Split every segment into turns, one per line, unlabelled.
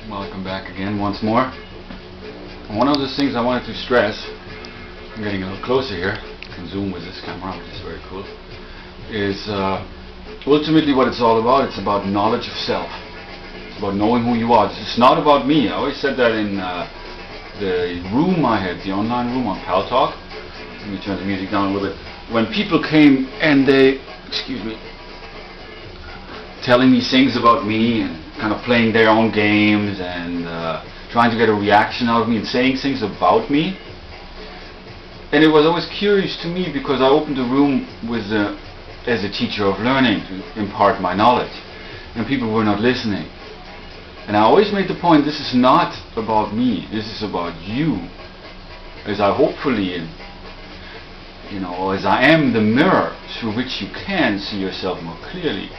Welcome back again once more. One of the things I wanted to stress, I'm getting a little closer here, I can zoom with this camera, which is very cool, is ultimately what it's all about. It's about knowledge of self. It's about knowing who you are. It's not about me. I always said that in the room I had, the online room on Pal Talk. Let me turn the music down a little bit. When people came and they, excuse me, telling me things about me and kind of playing their own games and trying to get a reaction out of me and saying things about me. And it was always curious to me because I opened the room with as a teacher of learning to impart my knowledge, and people were not listening. And I always made the point, this is not about me, this is about you, as I hopefully, as I am the mirror through which you can see yourself more clearly.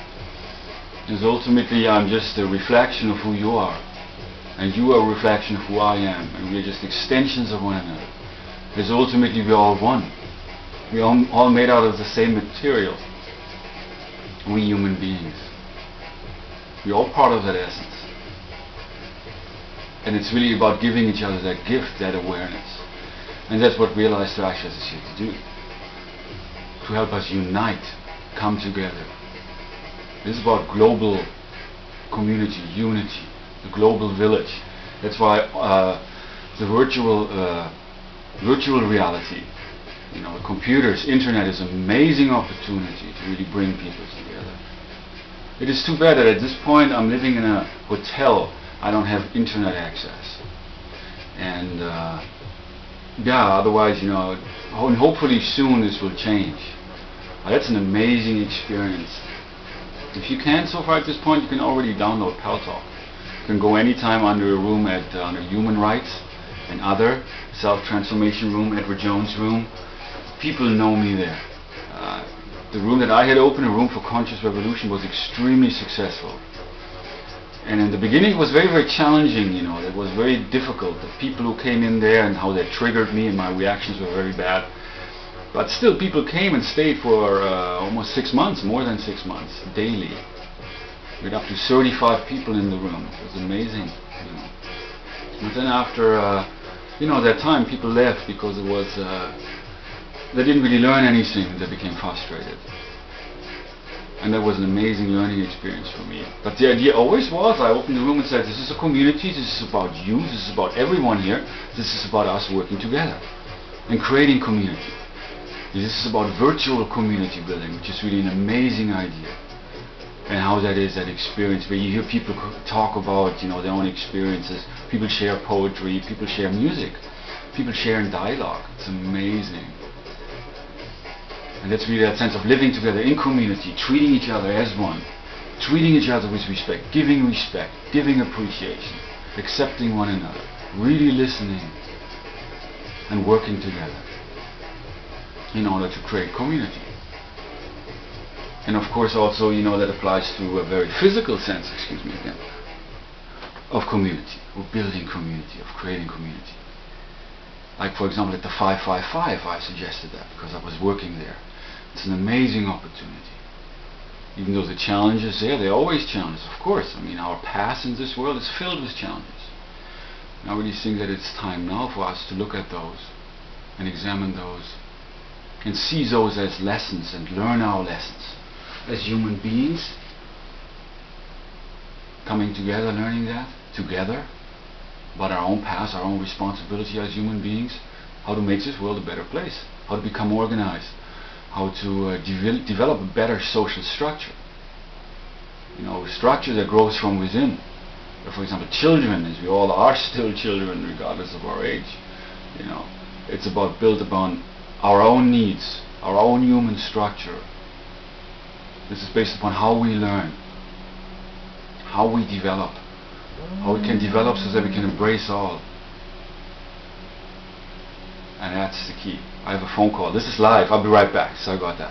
Because ultimately I'm just a reflection of who you are, and you are a reflection of who I am, and we are just extensions of one another. Because ultimately we are all one. We are all made out of the same material. We human beings. We are all part of that essence. And it's really about giving each other that gift, that awareness. And that's what Realize Thrashers is here to do. To help us unite, come together. This is about global community, unity, the global village. That's why the virtual reality, the computers, internet is an amazing opportunity to really bring people together. It is too bad that at this point I'm living in a hotel. I don't have internet access. And otherwise, hopefully soon this will change. That's an amazing experience. If you can, so far at this point, you can already download Pal Talk. You can go anytime under a room at under Human Rights and other, Self-Transformation Room, Edward Jones Room. People know me there. The room that I had opened, a room for conscious revolution, was extremely successful. And in the beginning it was very, very challenging, it was very difficult. The people who came in there and how they triggered me and my reactions were very bad. But still people came and stayed for almost 6 months, more than 6 months, daily. We had up to 35 people in the room. It was amazing. But then after that time, people left because it was they didn't really learn anything. They became frustrated. And that was an amazing learning experience for me. But the idea always was, I opened the room and said, this is a community, this is about you, this is about everyone here, this is about us working together and creating community. This is about virtual community building, which is really an amazing idea. And how that is, that experience where you hear people talk about their own experiences. People share poetry, people share music, people share in dialogue. It's amazing. And that's really that sense of living together in community, treating each other as one, treating each other with respect, giving appreciation, accepting one another, really listening and working together in order to create community. And of course also, that applies to a very physical sense, of community, of building community, of creating community. Like for example at the 555, I suggested that because I was working there. It's an amazing opportunity. Even though the challenges there, they're always challenges, of course. Our past in this world is filled with challenges. And I really think that it's time now for us to look at those and examine those and see those as lessons and learn our lessons as human beings, coming together, learning that together about our own past, our own responsibility as human beings, how to make this world a better place, how to become organized, how to develop a better social structure, a structure that grows from within. For example, children, as we all are still children regardless of our age, it's built upon our own needs, our own human structure. This is based upon how we learn, how we develop, how we can develop so that we can embrace all. And that's the key. I have a phone call. This is live. I'll be right back. Sorry about that.